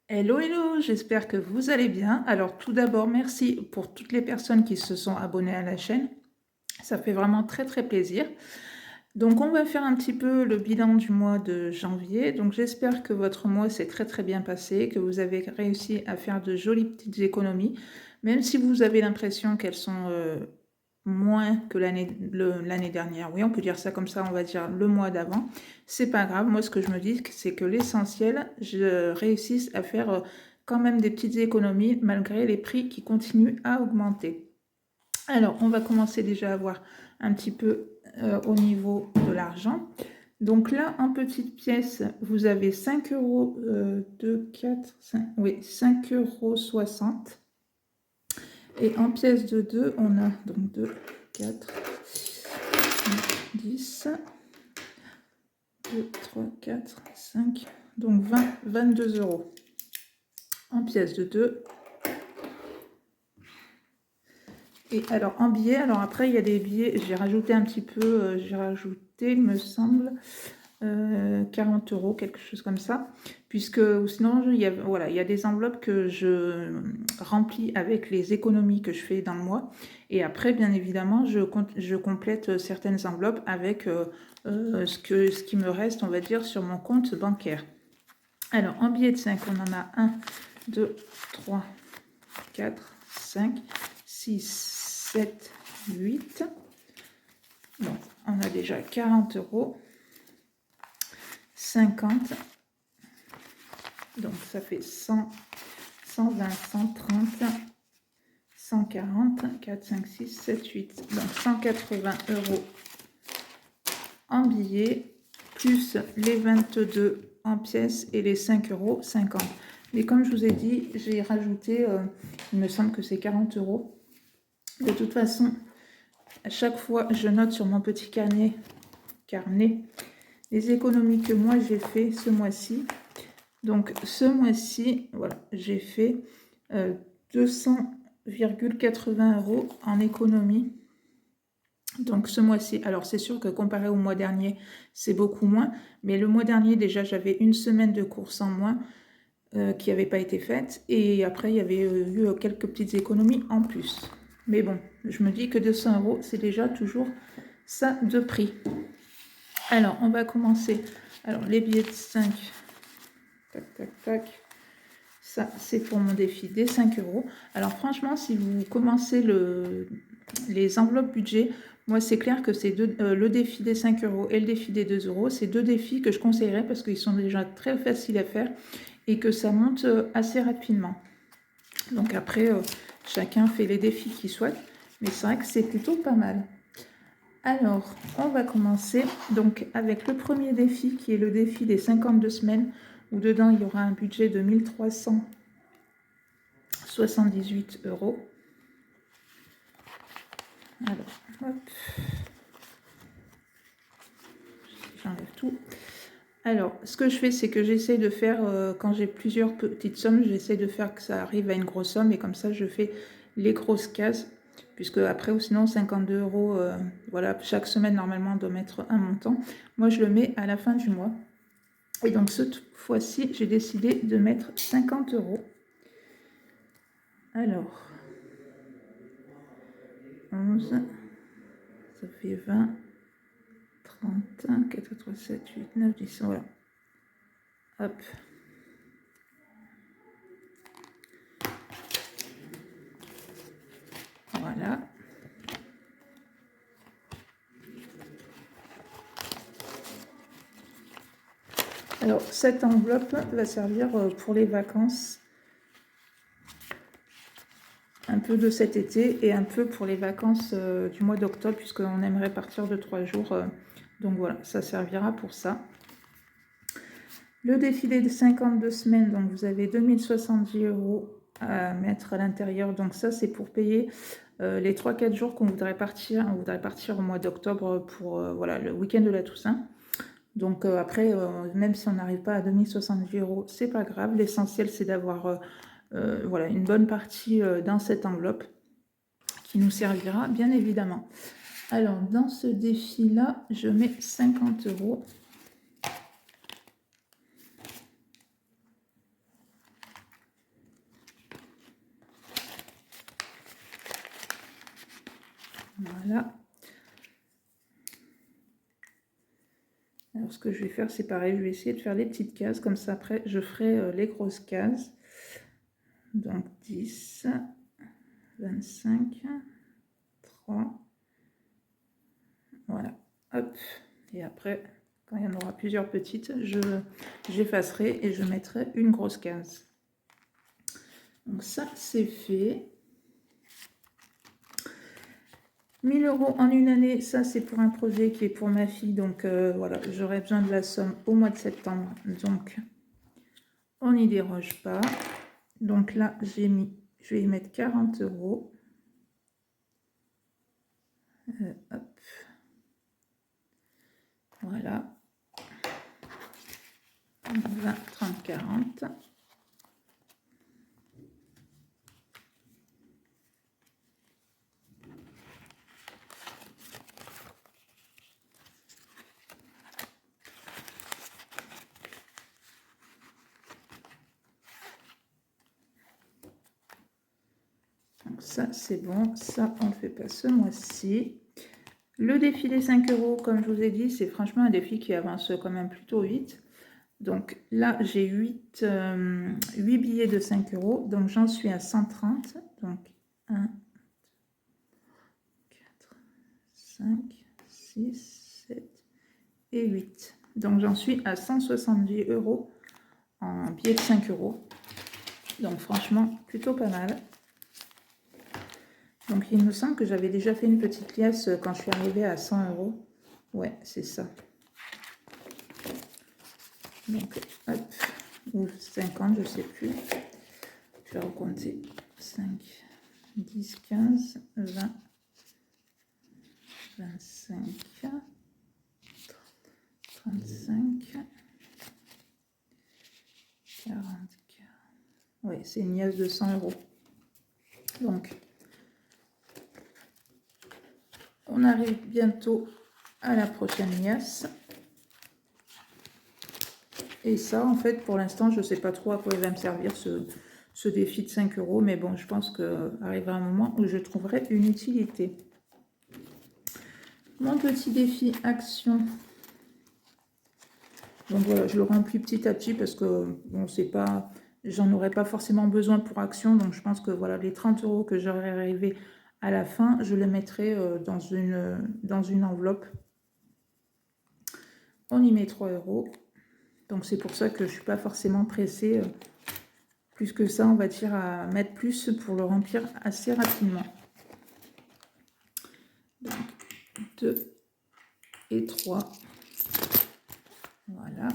Hello, hello, j'espère que vous allez bien. Alors tout d'abord, merci pour toutes les personnes qui se sont abonnées à la chaîne. Ça fait vraiment très très plaisir. Donc on va faire un petit peu le bilan du mois de janvier. Donc j'espère que votre mois s'est très très bien passé, que vous avez réussi à faire de jolies petites économies, même si vous avez l'impression qu'elles sont moins que l'année dernière. Oui, on peut dire ça comme ça, on va dire le mois d'avant. C'est pas grave. Moi, ce que je me dis, c'est que l'essentiel, je réussisse à faire quand même des petites économies malgré les prix qui continuent à augmenter. Alors, on va commencer déjà à voir un petit peu au niveau de l'argent. Donc là, en petites pièces, vous avez 5 euros, 2, 4, 5, oui, 5,60 €. Et en pièces de 2, on a donc 2, 4, 5, 10, 2, 3, 4, 5, donc 20, 22 euros en pièces de 2. Et alors en billets, alors après il y a des billets, j'ai rajouté un petit peu, j'ai rajouté, il me semble, 40 euros, quelque chose comme ça, puisque sinon voilà, il y a des enveloppes que je remplis avec les économies que je fais dans le mois, et après bien évidemment je complète certaines enveloppes avec ce qui me reste, on va dire, sur mon compte bancaire. Alors en billets de 5, on en a 1, 2, 3, 4, 5, 6, 7, 8. Donc on a déjà 40 euros. 50, donc ça fait 100, 120, 130, 140, 4, 5, 6, 7, 8, donc 180 euros en billets, plus les 22 en pièces et les 5,50 euros. Mais comme je vous ai dit, j'ai rajouté, il me semble que c'est 40 euros. De toute façon, à chaque fois, je note sur mon petit carnet les économies que moi j'ai fait ce mois-ci. Donc ce mois-ci, voilà, j'ai fait 200,80 euros en économie. Donc ce mois-ci, alors c'est sûr que comparé au mois dernier, c'est beaucoup moins. Mais le mois dernier, déjà, j'avais une semaine de courses en moins qui n'avait pas été faite. Et après, il y avait eu quelques petites économies en plus. Mais bon, je me dis que 200 euros, c'est déjà toujours ça de prix. Alors, on va commencer. Alors, les billets de 5. Tac, tac, tac. Ça, c'est pour mon défi des 5 euros. Alors franchement, si vous commencez les enveloppes budget, moi c'est clair que c'est le défi des 5 euros et le défi des 2 euros, c'est deux défis que je conseillerais parce qu'ils sont déjà très faciles à faire et que ça monte assez rapidement. Donc après, chacun fait les défis qu'il souhaite, mais c'est vrai que c'est plutôt pas mal. Alors, on va commencer donc avec le premier défi qui est le défi des 52 semaines où dedans il y aura un budget de 1378 euros. Alors, hop, j'enlève tout. Alors, ce que je fais, c'est que j'essaie de faire, quand j'ai plusieurs petites sommes, j'essaie de faire que ça arrive à une grosse somme et comme ça, je fais les grosses cases. Puisque après, ou sinon, 52 euros, voilà, chaque semaine, normalement, on doit mettre un montant. Moi, je le mets à la fin du mois. Et donc, cette fois-ci, j'ai décidé de mettre 50 euros. Alors, 11, ça fait 20, 30, 4, 3, 7, 8, 9, 10, voilà. Hop. Voilà. Alors, cette enveloppe va servir pour les vacances, un peu de cet été et un peu pour les vacances du mois d'octobre, puisqu'on aimerait partir de 3 jours. Donc voilà, ça servira pour ça. Le défilé de 52 semaines, donc vous avez 2070 euros à mettre à l'intérieur. Donc ça, c'est pour payer les 3-4 jours qu'on voudrait partir. On voudrait partir au mois d'octobre pour voilà, le week-end de la Toussaint. Donc après, même si on n'arrive pas à 2070 euros, c'est pas grave. L'essentiel, c'est d'avoir voilà, une bonne partie dans cette enveloppe qui nous servira bien évidemment. Alors, dans ce défi-là, je mets 50 euros. Alors ce que je vais faire, c'est pareil, je vais essayer de faire les petites cases, comme ça après je ferai les grosses cases. Donc 10, 25, 3, voilà, hop. Et après, quand il y en aura plusieurs petites, j'effacerai et je mettrai une grosse case. Donc ça, c'est fait. 1 000 € en une année, ça c'est pour un projet qui est pour ma fille. Donc voilà, j'aurai besoin de la somme au mois de septembre. Donc on n'y déroge pas. Donc là, j'ai mis, je vais y mettre 40 €. Hop. Voilà. 20, 30, 40. Donc ça, c'est bon. Ça, on ne fait pas ce mois-ci. Le défi des 5 €, comme je vous ai dit, c'est franchement un défi qui avance quand même plutôt vite. Donc là, j'ai 8 billets de 5 €. Donc j'en suis à 130. Donc 1, 4, 5, 6, 7 et 8. Donc j'en suis à 170 € en billets de 5 €. Donc franchement, plutôt pas mal. Donc il me semble que j'avais déjà fait une petite liasse quand je suis arrivée à 100 €. Ouais, c'est ça. Donc hop, ou 50, je sais plus. Je vais recompter. 5, 10, 15, 20, 25, 35, 40. Oui, c'est une liasse de 100 €. Donc, on arrive bientôt à la prochaine liasse. Et ça, en fait, pour l'instant, je ne sais pas trop à quoi il va me servir ce défi de 5 €. Mais bon, je pense qu'arrivera un moment où je trouverai une utilité. Mon petit défi action. Donc voilà, je le remplis petit à petit parce que bon, c'est pas, j'en aurais pas forcément besoin pour action. Donc je pense que voilà, les 30 € que j'aurai arrivé à la fin, je les mettrai dans une enveloppe. On y met 3 €. Donc c'est pour ça que je suis pas forcément pressée. Plus que ça, on va dire à mettre plus pour le remplir assez rapidement. Donc 2 et 3. Voilà.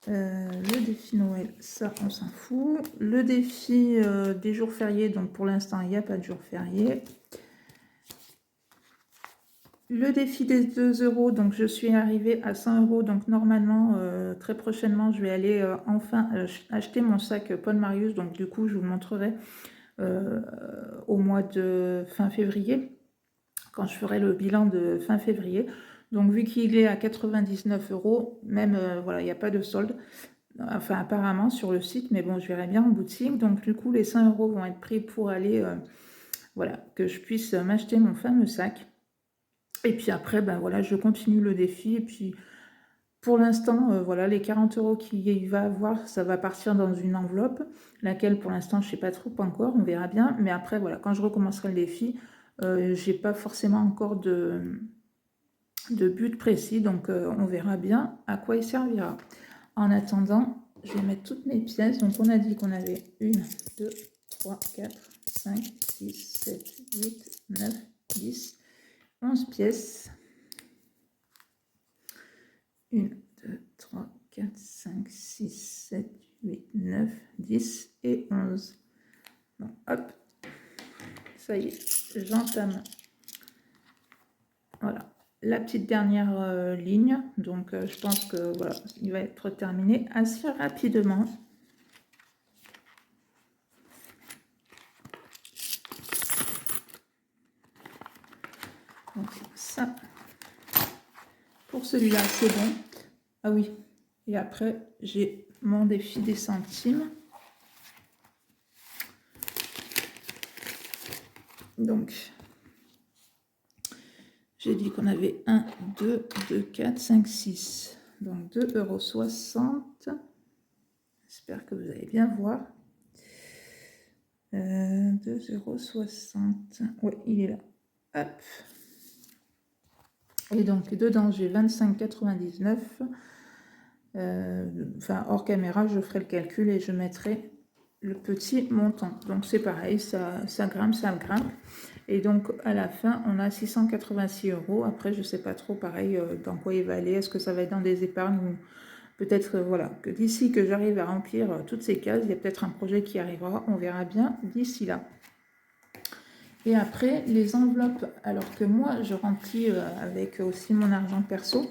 Le défi Noël, ça on s'en fout. Le défi des jours fériés, donc pour l'instant il n'y a pas de jours fériés. Le défi des 2 €, donc je suis arrivée à 100 €, donc normalement très prochainement je vais aller enfin acheter mon sac Paul Marius, donc du coup je vous montrerai au mois de fin février, quand je ferai le bilan de fin février. Donc vu qu'il est à 99 €, même voilà, il n'y a pas de solde. Enfin, apparemment sur le site, mais bon, je verrai bien en boutique. Donc, du coup, les 100 € vont être pris pour aller, voilà, que je puisse m'acheter mon fameux sac. Et puis après, ben voilà, je continue le défi. Et puis, pour l'instant, voilà, les 40 € qu'il va avoir, ça va partir dans une enveloppe, laquelle, pour l'instant, je ne sais pas trop encore, on verra bien. Mais après, voilà, quand je recommencerai le défi, je n'ai pas forcément encore de but précis. Donc, on verra bien à quoi il servira. En attendant, je vais mettre toutes mes pièces. Donc, on a dit qu'on avait 1, 2, 3, 4, 5, 6, 7, 8, 9, 10, 11 pièces. 1, 2, 3, 4, 5, 6, 7, 8, 9, 10 et 11. Bon, hop, ça y est, j'entame. Voilà. La petite dernière ligne, donc je pense que voilà, il va être terminé assez rapidement. Donc ça, pour celui-là, c'est bon. Ah oui, et après, j'ai mon défi des centimes. Donc, J'ai dit qu'on avait 1, 2, 2, 4, 5, 6. Donc 2,60 €. J'espère que vous allez bien voir. 2,60 €. Oui, il est là. Hop. Et donc dedans, j'ai 25,99 €. Enfin, hors caméra, je ferai le calcul et je mettrai le petit montant. Donc c'est pareil, ça grimpe, ça grimpe. Et donc à la fin, on a 686 €. Après, je ne sais pas trop, pareil, dans quoi il va aller. Est-ce que ça va être dans des épargnes ou peut-être, voilà, que d'ici que j'arrive à remplir toutes ces cases, il y a peut-être un projet qui arrivera. On verra bien d'ici là. Et après, les enveloppes, alors que moi, je remplis avec aussi mon argent perso.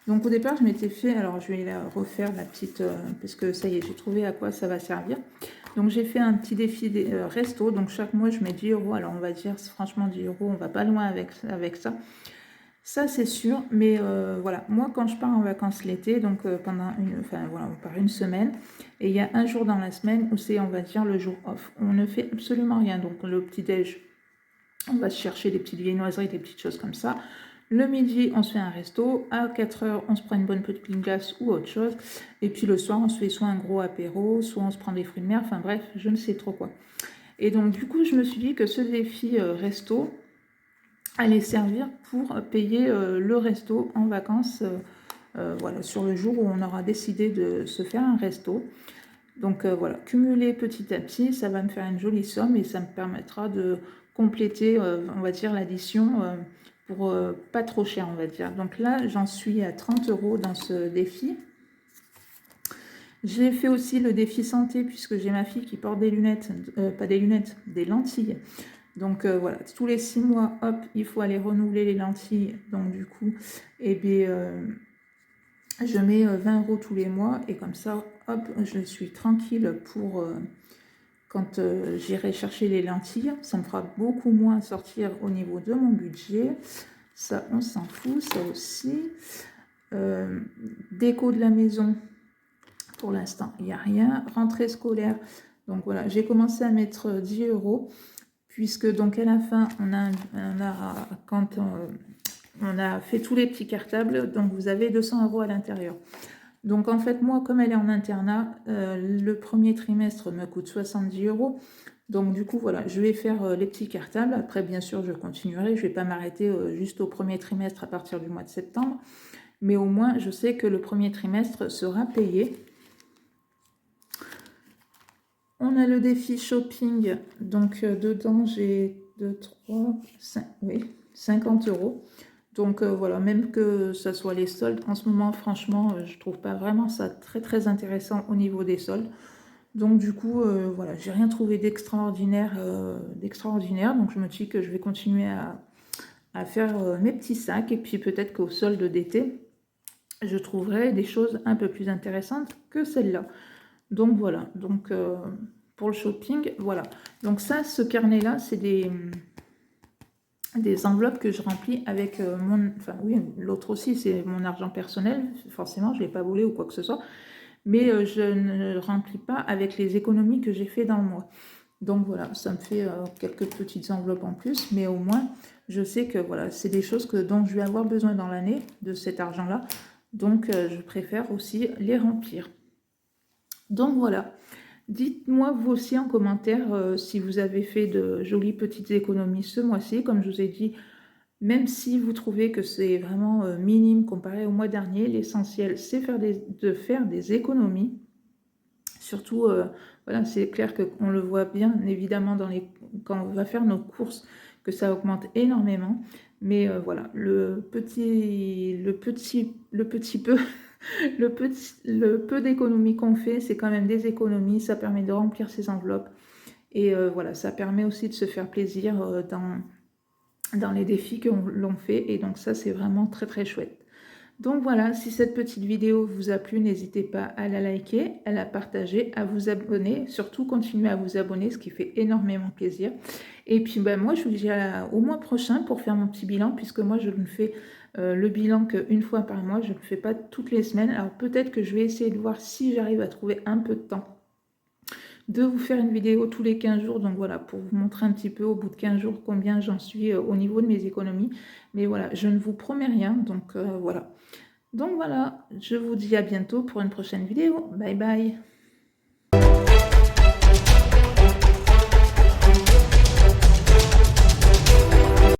Donc au départ, je m'étais fait, alors je vais la refaire la petite, parce que ça y est, j'ai trouvé à quoi ça va servir. Donc j'ai fait un petit défi resto, donc chaque mois je mets 10 €, alors on va dire franchement 10 €, on va pas loin avec ça. Ça c'est sûr, mais voilà, moi quand je pars en vacances l'été, donc pendant voilà, on part une semaine, et il y a un jour dans la semaine où c'est, on va dire, le jour off. On ne fait absolument rien, donc le petit-déj, on va se chercher des petites viennoiseries, des petites choses comme ça. Le midi, on se fait un resto. À 4 h, on se prend une bonne petite glace ou autre chose. Et puis le soir, on se fait soit un gros apéro, soit on se prend des fruits de mer. Enfin bref, je ne sais trop quoi. Et donc du coup, je me suis dit que ce défi resto allait servir pour payer le resto en vacances. Voilà, sur le jour où on aura décidé de se faire un resto. Donc voilà, cumuler petit à petit, ça va me faire une jolie somme et ça me permettra de compléter, on va dire, l'addition pour pas trop cher, on va dire. Donc là, j'en suis à 30 € dans ce défi. J'ai fait aussi le défi santé puisque j'ai ma fille qui porte des lunettes, pas des lunettes, des lentilles. Donc voilà, tous les 6 mois, hop, il faut aller renouveler les lentilles. Donc du coup, eh bien, je mets 20 € tous les mois et comme ça, hop, je suis tranquille pour quand j'irai chercher les lentilles. Ça me fera beaucoup moins sortir au niveau de mon budget. Ça, on s'en fout, ça aussi. Déco de la maison, pour l'instant, il n'y a rien. Rentrée scolaire, donc voilà, j'ai commencé à mettre 10 €, puisque donc à la fin, quand on a fait tous les petits cartables, donc vous avez 200 € à l'intérieur. Donc en fait, moi, comme elle est en internat, le premier trimestre me coûte 70 €. Donc du coup, voilà, je vais faire les petits cartables. Après, bien sûr, je continuerai. Je ne vais pas m'arrêter juste au premier trimestre à partir du mois de septembre. Mais au moins, je sais que le premier trimestre sera payé. On a le défi shopping. Donc dedans, j'ai 2, 3, 5, oui, 50 €. Donc voilà, même que ça soit les soldes, en ce moment, franchement, je trouve pas vraiment ça très très intéressant au niveau des soldes. Donc du coup, voilà, j'ai rien trouvé d'extraordinaire, donc je me dis que je vais continuer à faire mes petits sacs et puis peut-être qu'au solde d'été, je trouverai des choses un peu plus intéressantes que celle-là. Donc voilà, donc pour le shopping, voilà. Donc ça, ce carnet-là, c'est des enveloppes que je remplis avec enfin oui, l'autre aussi, c'est mon argent personnel, forcément, je ne l'ai pas volé ou quoi que ce soit, mais je ne remplis pas avec les économies que j'ai fait dans le mois. Donc voilà, ça me fait quelques petites enveloppes en plus, mais au moins, je sais que voilà, c'est des choses dont je vais avoir besoin dans l'année, de cet argent-là, donc je préfère aussi les remplir. Donc voilà. Dites-moi vous aussi en commentaire si vous avez fait de jolies petites économies ce mois-ci. Comme je vous ai dit, même si vous trouvez que c'est vraiment minime comparé au mois dernier, l'essentiel c'est de faire des économies. Surtout, voilà, c'est clair qu'on le voit bien évidemment quand on va faire nos courses, que ça augmente énormément. Mais voilà, le petit peu le peu d'économies qu'on fait, c'est quand même des économies, ça permet de remplir ses enveloppes et voilà, ça permet aussi de se faire plaisir dans les défis que l'on fait et donc ça c'est vraiment très très chouette. Donc voilà, si cette petite vidéo vous a plu, n'hésitez pas à la liker, à la partager, à vous abonner, surtout continuez à vous abonner, ce qui fait énormément plaisir. Et puis ben, moi je vous dis au mois prochain pour faire mon petit bilan, puisque moi je ne fais le bilan qu'une fois par mois, je ne le fais pas toutes les semaines. Alors peut-être que je vais essayer de voir si j'arrive à trouver un peu de temps de vous faire une vidéo tous les 15 jours. Donc voilà, pour vous montrer un petit peu au bout de 15 jours combien j'en suis au niveau de mes économies. Mais voilà, je ne vous promets rien. Donc voilà. Donc voilà, je vous dis à bientôt pour une prochaine vidéo. Bye bye.